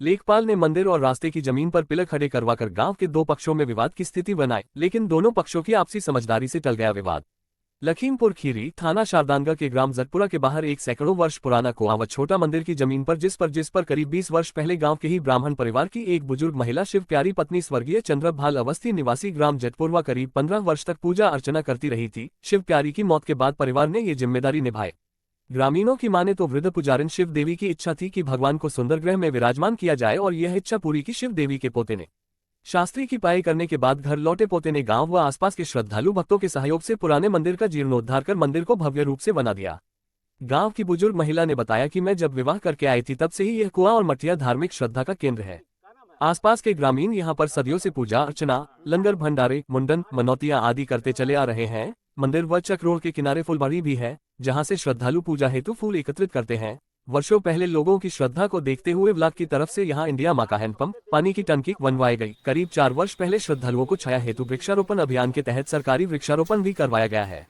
लेखपाल ने मंदिर और रास्ते की जमीन पर पिलर खड़े करवाकर गांव के दो पक्षों में विवाद की स्थिति बनाई, लेकिन दोनों पक्षों की आपसी समझदारी से टल गया विवाद। लखीमपुर खीरी थाना शारदानगढ़ के ग्राम जटपुरा के बाहर एक सैकड़ों वर्ष पुराना कुआं व छोटा मंदिर की जमीन पर जिस पर करीब 20 वर्ष पहले गांव के ही ब्राह्मण परिवार की एक बुजुर्ग महिला शिव प्यारी पत्नी स्वर्गीय चंद्रभाल अवस्थी निवासी ग्राम जटपुरवा करीब 15 वर्ष तक पूजा अर्चना करती रही थी। शिव प्यारी की मौत के बाद परिवार ने ये जिम्मेदारी निभाई। ग्रामीणों की माने तो वृद्ध पुजारिन शिव देवी की इच्छा थी कि भगवान को सुंदर ग्रह में विराजमान किया जाए और यह इच्छा पूरी की शिव देवी के पोते ने। शास्त्री की पाई करने के बाद घर लौटे पोते ने गांव व आसपास के श्रद्धालु भक्तों के सहयोग से पुराने मंदिर का जीर्णोद्धार कर मंदिर को भव्य रूप से बना दिया। गांव की बुजुर्ग महिला ने बताया कि मैं जब विवाह करके आई थी तब से ही यह कुआं और मठिया धार्मिक श्रद्धा का केंद्र है। आसपास के ग्रामीण यहां पर सदियों से पूजा अर्चना, लंगर भंडारे, मुंडन, मनौतियां आदि करते चले आ रहे हैं। मंदिर व चक रोड के किनारे फुलबाड़ी भी है, जहां से श्रद्धालु पूजा हेतु फूल एकत्रित करते हैं। वर्षों पहले लोगों की श्रद्धा को देखते हुए ब्लॉक की तरफ से यहां इंडिया मां का हैंडपंप पानी की टंकी बनवाई गई। करीब 4 वर्ष पहले श्रद्धालुओं को छाया हेतु वृक्षारोपण अभियान के तहत सरकारी वृक्षारोपण भी करवाया गया है।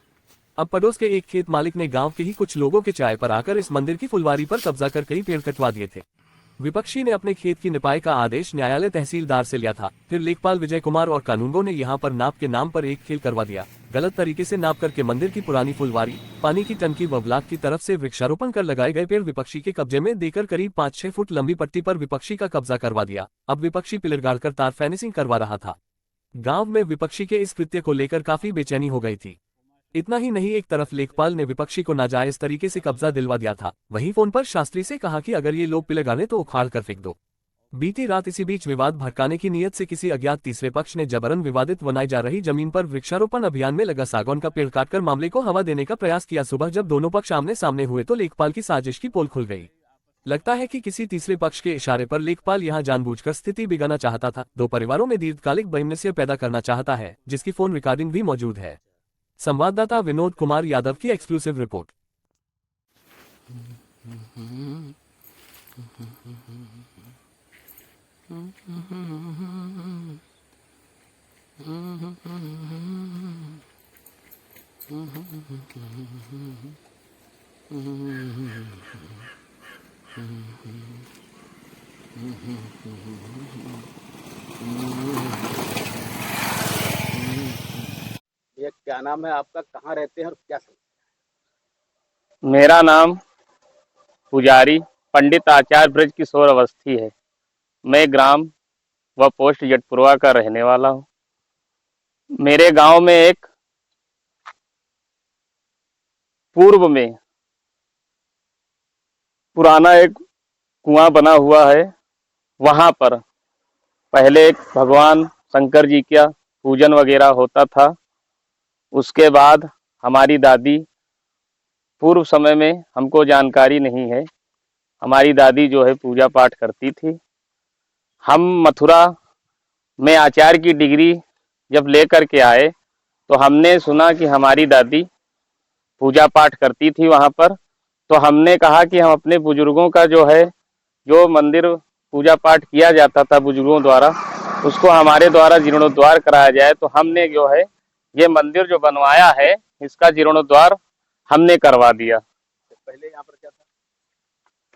अब पड़ोस के एक खेत मालिक ने गांव के ही कुछ लोगों के चाय पर आकर इस मंदिर की फुलवारी पर कब्जा कर कई पेड़ कटवा दिए थे। विपक्षी ने अपने खेत की निपाई का आदेश न्यायालय तहसीलदार से लिया था, फिर लेखपाल विजय कुमार और कानूनगो ने यहां पर नाप के नाम पर एक खेल करवा दिया। गलत तरीके से नाप करके मंदिर की पुरानी फुलवारी, पानी की टंकी व ब्लॉक की तरफ से वृक्षारोपण कर लगाए गए पेड़ विपक्षी के कब्जे में देकर करीब 5-6 फुट लंबी पट्टी पर विपक्षी का कब्जा करवा दिया। अब विपक्षी पिलर गाड़कर तार फेंसिंग करवा रहा था। गाँव में विपक्षी के इस कृत्य को लेकर काफी बेचैनी हो गई थी। इतना ही नहीं, एक तरफ लेखपाल ने विपक्षी को नाजायज तरीके से कब्जा दिलवा दिया था, वहीं फोन पर शास्त्री से कहा कि अगर ये लोग पिलर गाड़े तो उखाड़ कर फेंक दो। बीती रात इसी बीच विवाद भड़काने की नीयत से किसी अज्ञात तीसरे पक्ष ने जबरन विवादित बनाई जा रही जमीन पर वृक्षारोपण अभियान में लगा सागौन का पेड़ काटकर मामले को हवा देने का प्रयास किया। सुबह जब दोनों पक्ष आमने सामने हुए तो लेखपाल की साजिश की पोल खुल गई। लगता है कि किसी तीसरे पक्ष के इशारे पर लेखपाल यहां जानबूझकर स्थिति बिगाड़ना चाहता था। दो परिवारों में दीर्घकालिक वैमनस्य पैदा करना चाहता है, जिसकी फोन रिकॉर्डिंग भी मौजूद है। संवाददाता विनोद कुमार यादव की एक्सक्लूसिव रिपोर्ट। ये क्या नाम है आपका, कहाँ रहते हैं और क्या समस्या? मेरा नाम पुजारी पंडित आचार्य ब्रज किशोर अवस्थी है। मैं ग्राम व पोस्ट जटपुरवा का रहने वाला हूँ। मेरे गांव में एक पूर्व में पुराना एक कुआं बना हुआ है। वहां पर पहले एक भगवान शंकर जी का पूजन वगैरह होता था। उसके बाद हमारी दादी, पूर्व समय में हमको जानकारी नहीं है, हमारी दादी जो है पूजा पाठ करती थी। हम मथुरा में आचार्य की डिग्री जब लेकर के आए तो हमने सुना कि हमारी दादी पूजा पाठ करती थी वहाँ पर। तो हमने कहा कि हम अपने बुजुर्गों का जो है, जो मंदिर पूजा पाठ किया जाता था बुजुर्गों द्वारा, उसको हमारे द्वारा जीर्णोद्धार कराया जाए। तो हमने जो है ये मंदिर जो बनवाया है, इसका जीर्णोद्धार हमने करवा दिया। पहले यहाँ पर क्या था?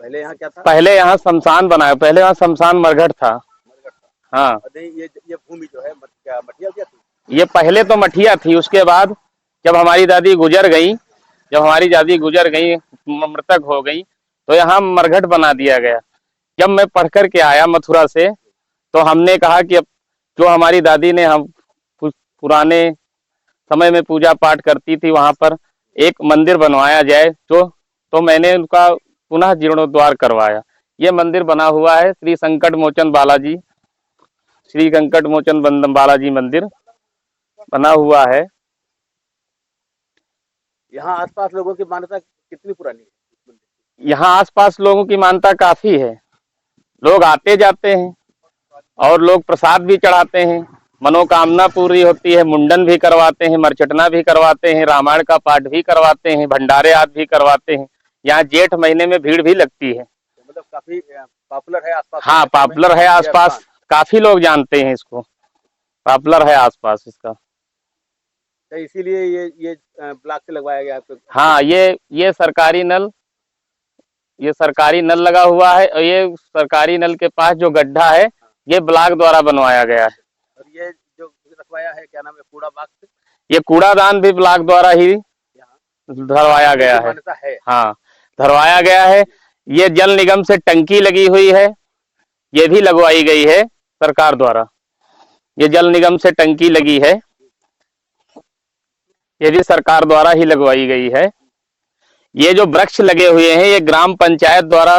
पहले यहाँ क्या था? पहले यहाँ शमशान बनाया, पहले यहाँ शमशान मरघट था। मरघट था। हाँ, नहीं, ये भूमि जो है क्या मठिया क्या थी? ये पहले तो मठिया थी। उसके बाद जब हमारी दादी गुजर गई, मृतक हो गई, तो यहाँ मरघट बना दिया गया। जब मैं पढ़ कर के आया मथुरा से, तो हमने कहा कि अब जो हमारी दादी ने हम पुराने समय में पूजा पाठ करती थी, वहां पर एक मंदिर बनवाया जाए। तो मैंने उनका पुनः जीर्णोद्धार करवाया। ये मंदिर बना हुआ है श्री संकट मोचन बालाजी मंदिर बना हुआ है। यहाँ आसपास लोगों की मान्यता कितनी पुरानी है? यहाँ आसपास लोगों की मान्यता काफी है। लोग आते जाते हैं और लोग प्रसाद भी चढ़ाते हैं, मनोकामना पूरी होती है, मुंडन भी करवाते हैं, मरचटना भी करवाते हैं, रामायण का पाठ भी करवाते हैं, भंडारे आदि भी करवाते हैं। यहाँ जेठ महीने में भीड़ भी लगती है। मतलब काफी पॉपुलर है आसपास? हाँ, पॉपुलर है आसपास, काफी लोग जानते हैं इसको, पॉपुलर है आसपास इसका। तो इसीलिए ये ब्लॉक से लगवाया गया आपको? हाँ, ये सरकारी नल ये सरकारी नल लगा हुआ है और ये सरकारी नल के पास जो गड्ढा है ये ब्लॉक द्वारा बनवाया गया है। और ये जो रखवाया है क्या नाम है, कूड़ा बॉक्स, ये कूड़ादान भी ब्लॉक द्वारा ही यहाँ धरवाया गया है। मान्यता है। हाँ, धरवाया गया है। ये जल निगम से टंकी लगी हुई है, ये भी लगवाई गई है सरकार द्वारा। ये जल निगम से टंकी लगी है, ये भी सरकार द्वारा ही लगवाई गई है। ये जो वृक्ष लगे हुए हैं ये ग्राम पंचायत द्वारा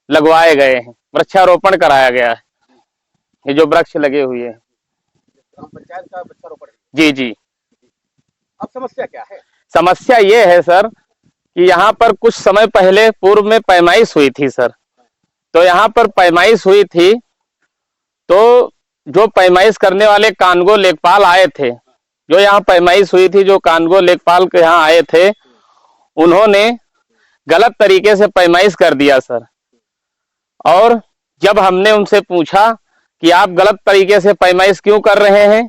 लगवाए गए हैं, वृक्षारोपण कराया गया है। ये जो वृक्ष लगे हुए हैं, ग्राम पंचायत का वृक्षारोपण है। जी जी। अब समस्या क्या है? समस्या ये है सर कि यहाँ पर कुछ समय पहले पूर्व में पैमाइश हुई थी सर। तो यहाँ पर पैमाइश हुई थी तो जो पैमाइश करने वाले कानगो लेखपाल आए थे, जो यहाँ पैमाइश हुई थी, जो कानगो लेखपाल के यहाँ आए थे, उन्होंने गलत तरीके से पैमाइश कर दिया सर। और जब हमने उनसे पूछा कि आप गलत तरीके से पैमाइश क्यों कर रहे हैं,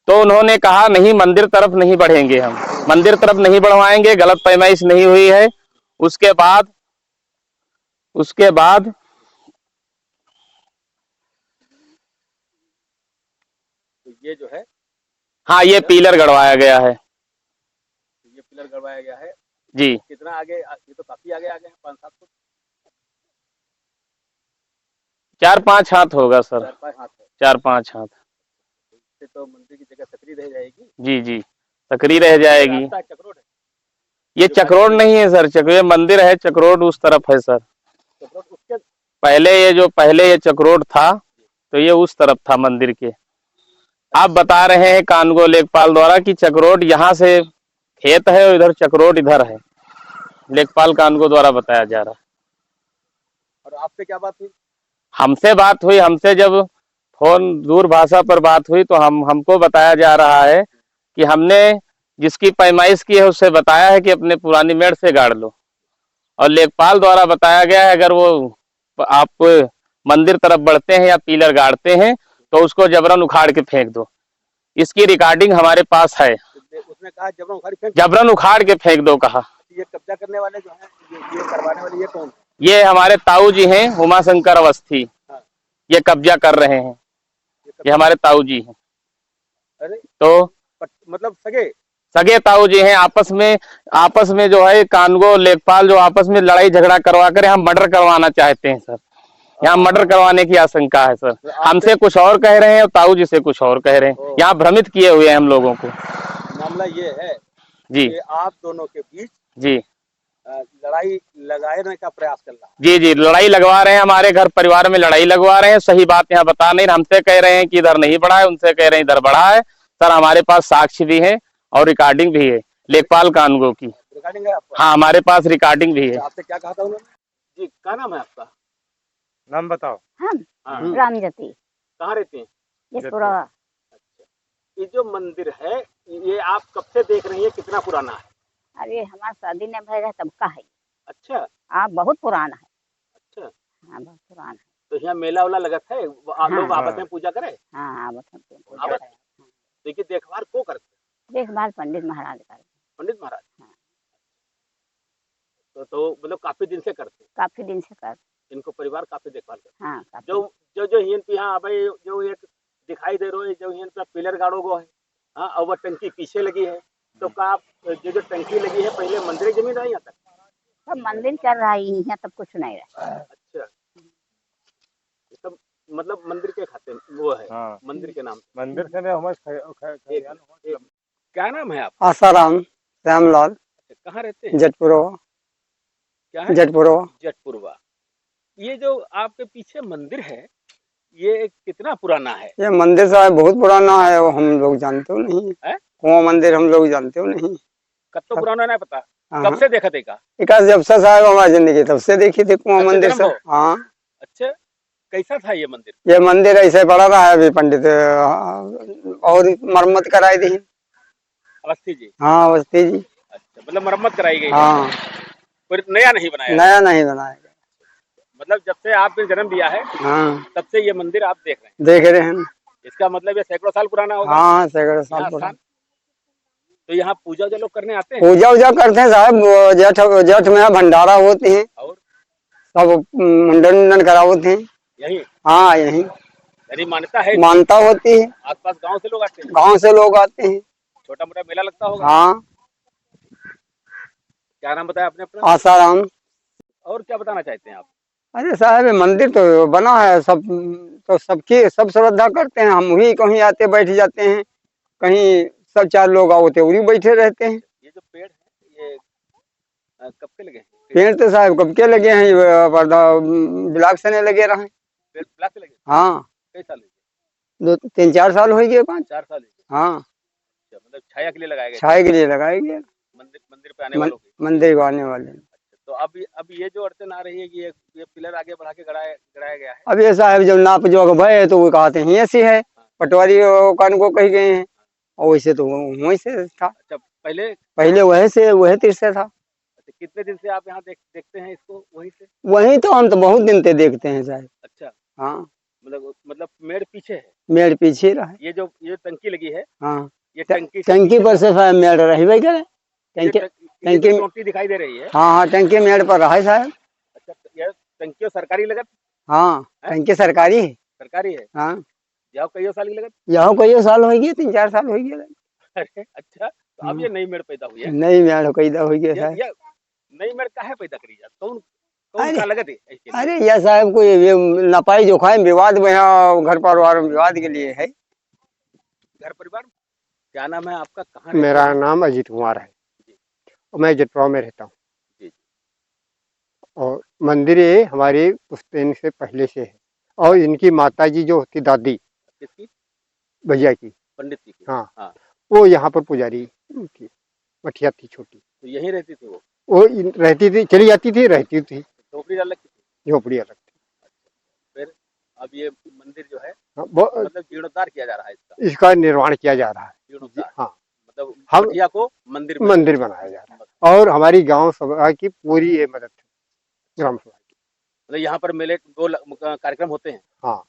तो उन्होंने कहा नहीं, मंदिर तरफ नहीं बढ़ेंगे, हम मंदिर तरफ नहीं बढ़वाएंगे, गलत पैमाइश नहीं हुई है। उसके बाद तो ये जो है, हाँ, ये पिलर गड़वाया गया है ये पिलर गड़वाया गया है। जी। कितना आगे? ये तो काफी आगे आ गए हैं, 5-7 फुट, 4-5 हाथ होगा सर, 4-5 हाथ है। 4-5 हाथ। इससे तो मंदिर की जगह सकरी रह जाएगी। जी जी, सकरी रह जाएगी। रास्ता चक्रोड है। ये चक्रोड नहीं है सर, ये मंदिर है, चक्रोड उस तरफ है सर। चक्रोड उसके पहले ये चक्रोड था तो ये उस तरफ था मंदिर के। आप बता रहे हैं कानगो लेखपाल द्वारा कि चक्रोड यहाँ से खेत है और इधर चक्रोड इधर है, लेखपाल कानगो द्वारा बताया जा रहा है। और आपसे क्या बात हुई? हमसे बात हुई, हमसे जब फोन दूर भाषा पर बात हुई तो हमको बताया जा रहा है कि हमने जिसकी पैमाइश की है उससे बताया है कि अपने पुरानी मेड़ से गाड़ लो, और लेखपाल द्वारा बताया गया है अगर वो आप मंदिर तरफ बढ़ते हैं या पिलर गाड़ते हैं तो उसको जबरन उखाड़ के फेंक दो। इसकी रिकॉर्डिंग हमारे पास है। उसने कहा जबरन उखाड़ फेंक, जबरन उखाड़ के फेंक दो कहा। ये कब्जा करने वाले जो हैं, ये करवाने वाले, ये कौन? ये हमारे ताऊ जी हैं, उमाशंकर अवस्थी, ये कब्जा कर रहे हैं, ये हमारे ताऊ जी हैं। अरे तो मतलब सगे ताऊ जी हैं। आपस में जो है कानगो लेखपाल जो आपस में लड़ाई झगड़ा करवा कर हम मर्डर करवाना चाहते हैं सर। यहाँ मर्डर करवाने की आशंका है सर। हमसे कुछ और कह रहे हैं और ताऊ जी से कुछ और कह रहे हैं। यहाँ भ्रमित किए हुए हैं हम लोगों को। मामला ये है जी कि आप दोनों के बीच जी लड़ाई लगाने का प्रयास कर रहा है। जी जी, लड़ाई लगवा रहे हैं, हमारे घर परिवार में लड़ाई लगवा रहे हैं। सही बात यहाँ बता नहीं, हमसे कह रहे हैं कि इधर नहीं बढ़ा है, उनसे कह रहे हैं इधर बढ़ा है। सर हमारे पास साक्ष्य भी है और रिकॉर्डिंग भी है लेखपाल कानगो की। रिकॉर्डिंग है आपका? हाँ, हमारे पास रिकॉर्डिंग भी है। आपसे क्या कहा था उन्होंने? जी, क्या नाम है आपका? नाम बताओ। हाँ। रामजती, कहाँ रहते हैं? जसपुरा। अच्छा, ये जो मंदिर है ये आप कब से देख रही हैं, कितना पुराना है? अरे हमारा शादी ने भय रहा तब का है। अच्छा हाँ, बहुत पुराना है। अच्छा, हाँ, बहुत पुराना है। तो यहाँ मेला वाला लगत है, लोग आपस में पूजा करे? हाँ, देखिए, देखभाल को करते? देखभाल पंडित महाराज का। पंडित महाराज? हाँ। तो मतलब काफी दिन से करते हैं? काफी दिन से कर। इनको परिवार काफी देखभाल करते हैं? हाँ, काफी। जो हियन पे यहाँ भाई जो एक दिखाई दे रहा है, जो हियन पे पिलर गाड़ो गो है, हाँ, और वो टंकी पीछे लगी है, तो का जो टंकी लगी है पहले मंदिर की जमीन है यहाँ तक? सब मंदिर चल रहा है, यहाँ तब कुछ नहीं रहा। अच्छा, सब मतलब मंदिर के खाते वो है? हाँ। मंदिर के नाम से? मंदिर से हमारे क्या नाम है आप? आसाराम श्यामलाल। कहाँ रहते हैं? जटपुरवा। क्या है? जटपुरवा। जटपुरवा। ये जो आपके पीछे मंदिर है ये कितना पुराना है? ये मंदिर साहब बहुत पुराना है, वो हम लोग जानते हो नहीं है? कुआं मंदिर हम लोग जानते हो नहीं। कब तो पुराना नहीं पता? हाँ। कब से देखा देखा? इकास जब से साहब हमारी जिंदगी तब से देखी थी कुआं मंदिर से। हाँ। अच्छा, कैसा था ये मंदिर? ये मंदिर ऐसे पड़ा रहा है, अभी पंडित और मरम्मत कराई दी। अवस्थी जी? हाँ, अवस्थी जी। अच्छा, मतलब मरम्मत कराई गई? हाँ, फिर नया नहीं बनाया? नया नहीं बनाया गया। मतलब जब से आपने जन्म लिया है हाँ, तब से ये मंदिर आप देख रहे हैं? देख रहे हैं। इसका मतलब ये सैकड़ों साल पुराना होगा? हाँ, सैकड़ों साल यहाँ पुराना। स्थान? तो यहाँ पूजा जो लोग करने आते हैं? पूजा उजा करते हैं साहब, जेठ में भंडारा होती है। और सब मुंडन उंडन करावते हैं। यही हाँ यही यानी मान्यता है, मानता होती है, आसपास गांव से लोग आते हैं, गांव से लोग आते हैं। छोटा मोटा मेला लगता होगा। हाँ क्या नाम बताया आपने अपना, आसाराम। और क्या बताना चाहते हैं आप? अरे साहब ये मंदिर तो बना है, सब तो सबकी सब श्रद्धा करते हैं। हम भी कहीं आते बैठ जाते हैं, कहीं सब चार लोग आओते वही बैठे रहते हैं। ये जो पेड़ है ये कब के लगे हैं? पेड़ तो साहब कब के लगे हैं, ब्लाक से नहीं लगे रहे। पेड़ ब्लॉक से लगे? हाँ कई साल हुए? 2-3-4 साल हो गए, 5। 4 साल हुए। हाँ अच्छा, मतलब छाया के लिए लगाए गए छाए के लिए लगाए गए, मंदिर पे आने वालों की। मंदिर को आने वाले। तो अब ये जो अड़चन आ रही है कि ये पिलर आगे बढ़ा के गड़ाया गया है। अब ये साहब जब नाप जो भय तो वो कहते हैं ऐसी है, पटवारी कान को कही गए हैं, और वैसे तो वहीं से था। अच्छा, पहले वही तीर से था। अच्छा, कितने दिन से आप यहाँ देखते हैं इसको? वहीं से? वहीं तो हम तो बहुत दिन से देखते हैं साहब। अच्छा, हाँ मतलब मेड़ पीछे है, मेड़ पीछे रहा। ये जो टंकी लगी है, हाँ ये टंकी टंकी पर से साहब मेड़ रही भाई करे। टंकी टंकी टोटी दिखाई दे रही है। हाँ हाँ टंकी मेड़ पर रहा है साहब। अच्छा, ये टंकी और सरकारी लगत? हाँ टंकी सरकारी है। सरकारी है। हाँ जाओ कई साल की लगत? यहाँ कई साल हो गए, 3-4 साल हो गए। अरे अच्छा, तो अब ये नई मेड़ पैदा हुई है। नहीं मेड़ कैदा हो गया साहब। ये नई मेड़ काहे पैदा करी जात? कौन का लगत है इसके लिए? अरे यह साहब कोई नपाई जोखा है, विवाद में है, घर परिवार में विवाद के लिए है। घर परिवार? क्या नाम है आपका, कहाँ? मेरा नाम अजीत कुमार है, मैं जटराव में रहता हूँ। जी। और मंदिर ये हमारे पुश्तैनी से पहले से है, और इनकी माता जी जो होती दादी, किसकी? भैया की, पंडित जी की। हाँ, हाँ। वो यहाँ पर पुजारी थी, मठिया थी छोटी, तो यहीं रहती थी वो? रहती थी, चली जाती थी, रहती थी। झोपड़ी अलग थी? झोपड़ी अलग थी। फिर अब ये मंदिर जो है, हाँ, मतलब जीर्णोद्धार किया जा रहा है इसका निर्माण किया जा रहा है। जीर्णोद्धार, हाँ, मतलब हम मठिया को मंदिर बनाया जा रहा है, और हमारी गांव सभा की पूरी ये मदद है, ग्राम सभा की। मतलब यहाँ पर मेले 2 कार्यक्रम होते हैं? हाँ,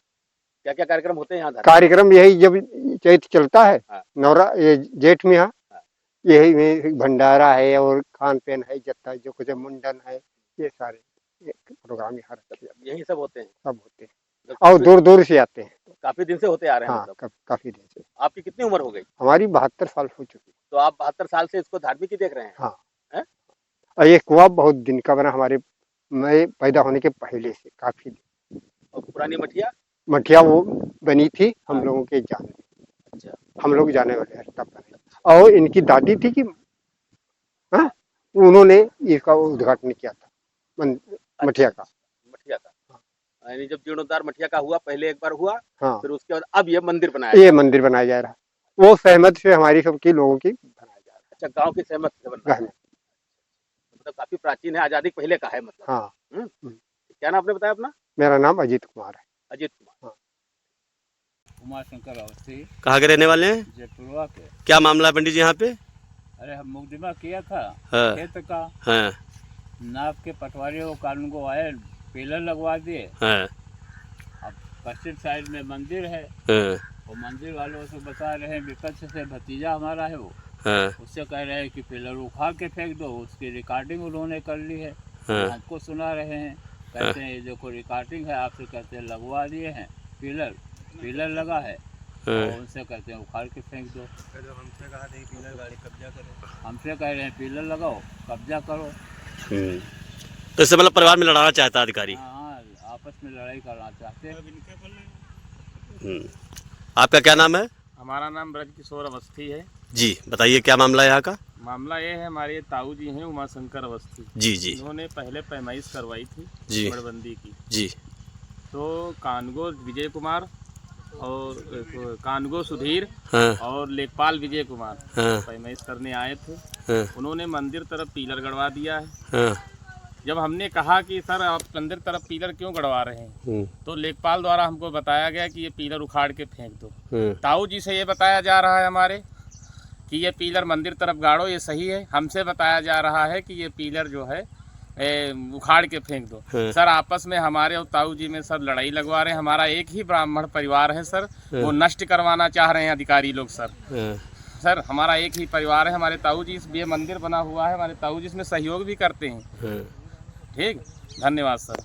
क्या क्या कार्यक्रम होते हैं यहाँ? कार्यक्रम यही जब चैत चलता है, हाँ। नवरा ये जेठ में, हाँ, हाँ। यही में भंडारा है और खान पीन है, जत्ता जो कुछ मुंडन है, ये सारे प्रोग्राम यहाँ रखे जाते हैं। यही सब होते हैं? सब होते हैं, मतलब और दूर दूर से आते हैं। काफी दिन से होते आ रहे हैं? हाँ, मतलब काफी दिन से। आपकी कितनी उम्र हो गई? हमारी 72 साल हो चुकी। तो आप 72 साल से इसको धार्मिक ही देख रहे हैं? हाँ। है? और ये कुआं बहुत दिन का बना, हमारे मैं पैदा होने के पहले से काफी दिन। और पुरानी मठिया वो बनी थी हम लोगों के जाने। अच्छा, हम लोग जाने वाले हैं तब बने। और इनकी दादी थी कि हाँ, उन्होंने इसका उद्घाटन किया था मठिया का। मठिया का, यानी जब जीर्णोद्धार मठिया का हुआ, पहले एक बार हुआ, हाँ, फिर उसके बाद अब ये मंदिर बनाया, ये मंदिर बनाया जा रहा है। वो सहमत से हमारी सबकी लोगों की बनाया जा रहा है। अच्छा, गांव की सहमत से बन रहा है, मतलब काफी प्राचीन है, आजादी पहले का है मतलब। हाँ। क्या नाम आपने बताया अपना? मेरा नाम अजीत कुमार है। अजीत कुमार। हाँ। उमा शंकर अवस्थी, कहाँ के रहने वाले हैं? जयपुरवा के। क्या मामला है पंडित जी यहाँ पे? अरे हम मुकदमा किया था हाँ। खेत का, हाँ, नाप के पटवारी वो कानून को आए, पिलर लगवा दिए। हाँ, अब पश्चिम साइड में मंदिर है, हाँ, वो मंदिर वालों से बता रहे हैं, विपक्ष से भतीजा हमारा है वो, हाँ, उससे कह रहे हैं कि पिलर उखाड़ के फेंक दो। उसकी रिकॉर्डिंग उन्होंने कर ली है, हाँ। हमको सुना रहे हैं, कहते हैं ये देखो रिकॉर्डिंग है, आपसे कहते हैं लगवा दिए हैं पिलर लगा है, और उनसे कहते हैं उखाड़ के फेंक दो। हमसे कहा था पिलर गाड़ी कब्जा करो, हमसे कह रहे हैं पिलर लगाओ कब्जा करो। तो इससे मतलब परिवार में लड़ाना चाहता अधिकारी? हाँ, आपस में लड़ाई करना चाहते हैं। आपका क्या नाम है? हमारा नाम ब्रज किशोर अवस्थी है जी, बताइए क्या मामला है यहाँ का? मामला ये है, हमारे ताऊ जी हैं उमा शंकर अवस्थी जी जी इन्होंने पहले पैमाइश करवाई थी जी मड़बंदी की। जी। तो कानगो विजय कुमार और कानगो सुधीर हाँ, और लेखपाल विजय कुमार हाँ, पैमाइश करने आए थे। हाँ, उन्होंने मंदिर तरफ पिलर गड़वा दिया है। हाँ, जब हमने कहा कि सर आप मंदिर तरफ पिलर क्यों गड़वा रहे हैं, तो लेखपाल द्वारा हमको बताया गया कि ये पिलर उखाड़ के फेंक दो। ताऊ जी से ये बताया जा रहा है हमारे कि ये पिलर मंदिर तरफ गाड़ो, ये सही है। हमसे बताया जा रहा है कि ये पिलर जो है उखाड़ के फेंक दो। सर आपस में हमारे और ताऊ जी में सर लड़ाई लगवा रहे हैं। हमारा एक ही ब्राह्मण परिवार है सर, वो नष्ट करवाना चाह रहे हैं अधिकारी लोग। सर हमारा एक ही परिवार है। हमारे ताऊ जी ये मंदिर बना हुआ है, हमारे ताऊ जी इसमें सहयोग भी करते हैं। ठीक, धन्यवाद सर।